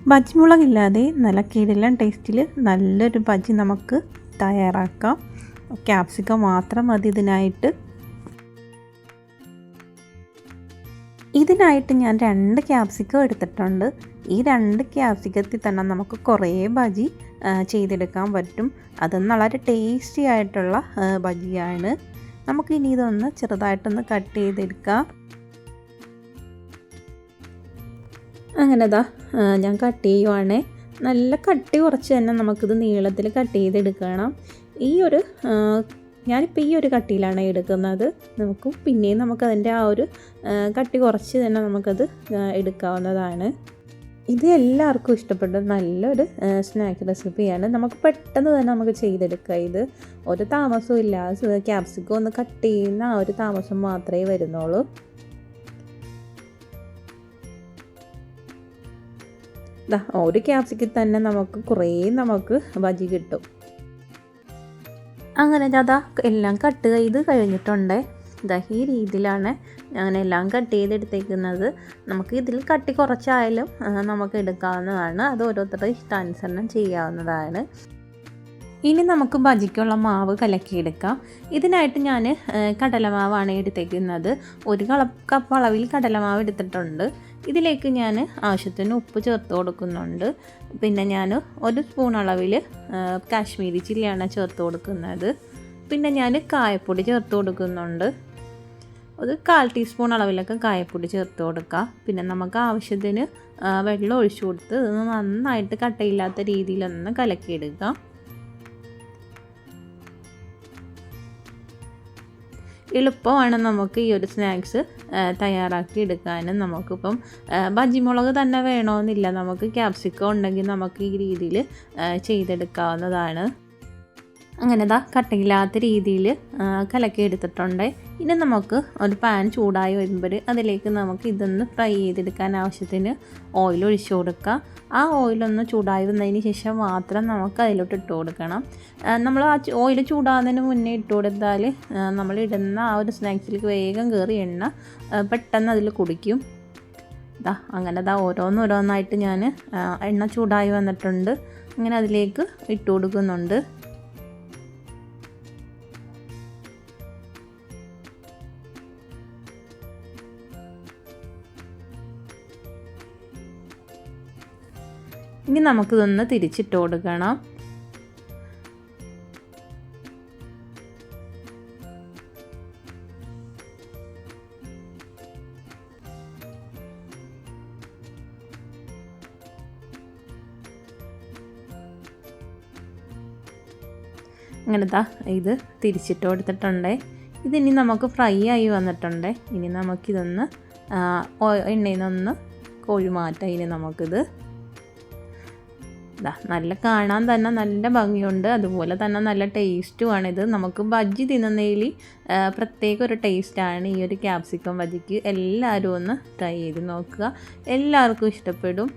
ബജ്ജി മുളകില്ലാതെ നല്ല കിടിലൻ ടേസ്റ്റിൽ നല്ലൊരു ബജ്ജി നമുക്ക് തയ്യാറാക്കാം. ക്യാപ്സിക്കം മാത്രം മതി ഇതിനായിട്ട് ഞാൻ 2 ക്യാപ്സിക്കം എടുത്തിട്ടുണ്ട്. ഈ 2 ക്യാപ്സിക്കത്തിൽ തന്നെ നമുക്ക് കുറേ ബജ്ജി ചെയ്തെടുക്കാൻ പറ്റും. അത് വളരെ ടേസ്റ്റി ആയിട്ടുള്ള ബജ്ജിയാണ്. നമുക്കിനി ഇതൊന്ന് ചെറുതായിട്ടൊന്ന് കട്ട് ചെയ്തെടുക്കാം. അങ്ങനെ ഞാൻ കട്ട് ചെയ്യുവാണ്. നല്ല കട്ടി കുറച്ച് തന്നെ നമുക്കിത് നീളത്തിൽ കട്ട് ചെയ്തെടുക്കണം. ഞാനിപ്പോൾ ഈ ഒരു കട്ടിയിലാണ് എടുക്കുന്നത്. പിന്നെയും നമുക്കതിൻ്റെ ആ ഒരു കട്ടി കുറച്ച് തന്നെ നമുക്കത് എടുക്കാവുന്നതാണ്. ഇത് എല്ലാവർക്കും ഇഷ്ടപ്പെട്ട നല്ലൊരു സ്നാക്ക് റെസിപ്പിയാണ്. നമുക്ക് പെട്ടെന്ന് തന്നെ നമുക്ക് ചെയ്തെടുക്കാം. ഇത് ഒരു താമസവും ഇല്ല. ക്യാപ്സിക്കം ഒന്ന് കട്ട് ചെയ്യുന്ന ആ ഒരു താമസം മാത്രമേ വരുന്നുള്ളൂ. ഒരു ക്യാപ്സിക്കത്തിൽ തന്നെ നമുക്ക് ബജ്ജി കിട്ടും. അങ്ങനെ എല്ലാം കട്ട് ചെയ്ത് കഴിഞ്ഞിട്ടുണ്ട്. ഈ രീതിയിലാണ് ഞാൻ എല്ലാം കട്ട് ചെയ്തെടുത്തേക്കുന്നത്. നമുക്ക് ഇതിൽ കട്ടി കുറച്ചായാലും നമുക്ക് എടുക്കാവുന്നതാണ്. അത് ഓരോരുത്തരുടെ ഇഷ്ടാനുസരണം ചെയ്യാവുന്നതാണ്. ഇനി നമുക്ക് ബജിക്കുള്ള മാവ് കലക്കിയെടുക്കാം. ഇതിനായിട്ട് ഞാൻ കടലമാവാണ് എടുത്തേക്കുന്നത്. 1 കപ്പ് അളവിൽ കടലമാവ് എടുത്തിട്ടുണ്ട്. ഇതിലേക്ക് ഞാൻ ആവശ്യത്തിന് ഉപ്പ് ചേർത്ത് കൊടുക്കുന്നുണ്ട്. പിന്നെ ഞാൻ 1 സ്പൂൺ അളവിൽ കാശ്മീരി ചില്ലിയാണ് ചേർത്ത് കൊടുക്കുന്നത്. പിന്നെ ഞാൻ കായപ്പൊടി ചേർത്ത് കൊടുക്കുന്നുണ്ട്. 1/4 ടീസ്പൂൺ അളവിലൊക്കെ കായപ്പൊടി ചേർത്ത് കൊടുക്കുക. പിന്നെ നമുക്ക് ആവശ്യത്തിന് വെള്ളം ഒഴിച്ചു കൊടുത്ത് ഇതൊന്ന് നന്നായിട്ട് കട്ടയില്ലാത്ത രീതിയിലൊന്ന് കലക്കിയെടുക്കാം. എളുപ്പമാണ് നമുക്ക് ഈ ഒരു സ്നാക്സ് തയ്യാറാക്കി എടുക്കാനും. നമുക്കിപ്പം ബജ്ജി മുളക് തന്നെ വേണമെന്നില്ല. നമുക്ക് ക്യാപ്സിക്കം ഉണ്ടെങ്കിൽ നമുക്ക് ഈ രീതിയിൽ ചെയ്തെടുക്കാവുന്നതാണ്. അങ്ങനെ കട്ടയില്ലാത്ത രീതിയിൽ കലക്കി എടുത്തിട്ടുണ്ട്. ഇനി നമുക്ക് ഒരു പാൻ ചൂടായി വരുമ്പോൾ അതിലേക്ക് നമുക്ക് ഇതൊന്ന് ഫ്രൈ ചെയ്തെടുക്കാൻ ആവശ്യത്തിന് ഓയിൽ ഒഴിച്ചു കൊടുക്കുക. ആ ഓയിലൊന്ന് ചൂടായി വന്നതിന് ശേഷം മാത്രം നമുക്ക് അതിലോട്ട് ഇട്ട് കൊടുക്കണം. നമ്മൾ ആ ഓയിൽ ചൂടാകുന്നതിന് മുന്നേ ഇട്ട് കൊടുത്താൽ നമ്മൾ ഇടുന്ന ആ ഒരു സ്നാക്സിലേക്ക് വേഗം കയറി എണ്ണ പെട്ടെന്ന് അതിൽ കുടിക്കും. അങ്ങനെ ഓരോന്നായിട്ട് ഞാൻ എണ്ണ ചൂടായി വന്നിട്ടുണ്ട്. അങ്ങനെ അതിലേക്ക് ഇട്ട് കൊടുക്കുന്നുണ്ട്. ഇനി നമുക്കിതൊന്ന് തിരിച്ചിട്ട് കൊടുക്കണം. അങ്ങനെ ഇത് തിരിച്ചിട്ട് കൊടുത്തിട്ടുണ്ട്. ഇതിനി നമുക്ക് ഫ്രൈ ആയി വന്നിട്ടുണ്ട്. ഇനി നമുക്കിതൊന്ന് എണ്ണയിൽ നിന്നൊന്ന് കോഴി മാറ്റാം. ഇനി നമുക്കിത് നല്ല കാണാൻ തന്നെ നല്ല ഭംഗിയുണ്ട്. അതുപോലെ തന്നെ നല്ല ടേസ്റ്റുമാണിത്. നമുക്ക് ബജ്ജി തിന്നുന്നതിൽ പ്രത്യേക ഒരു ടേസ്റ്റാണ് ഈ ഒരു ക്യാപ്സിക്കം ബജ്ജിക്ക്. എല്ലാവരും ഒന്ന് ട്രൈ ചെയ്ത് നോക്കുക. എല്ലാവർക്കും ഇഷ്ടപ്പെടും.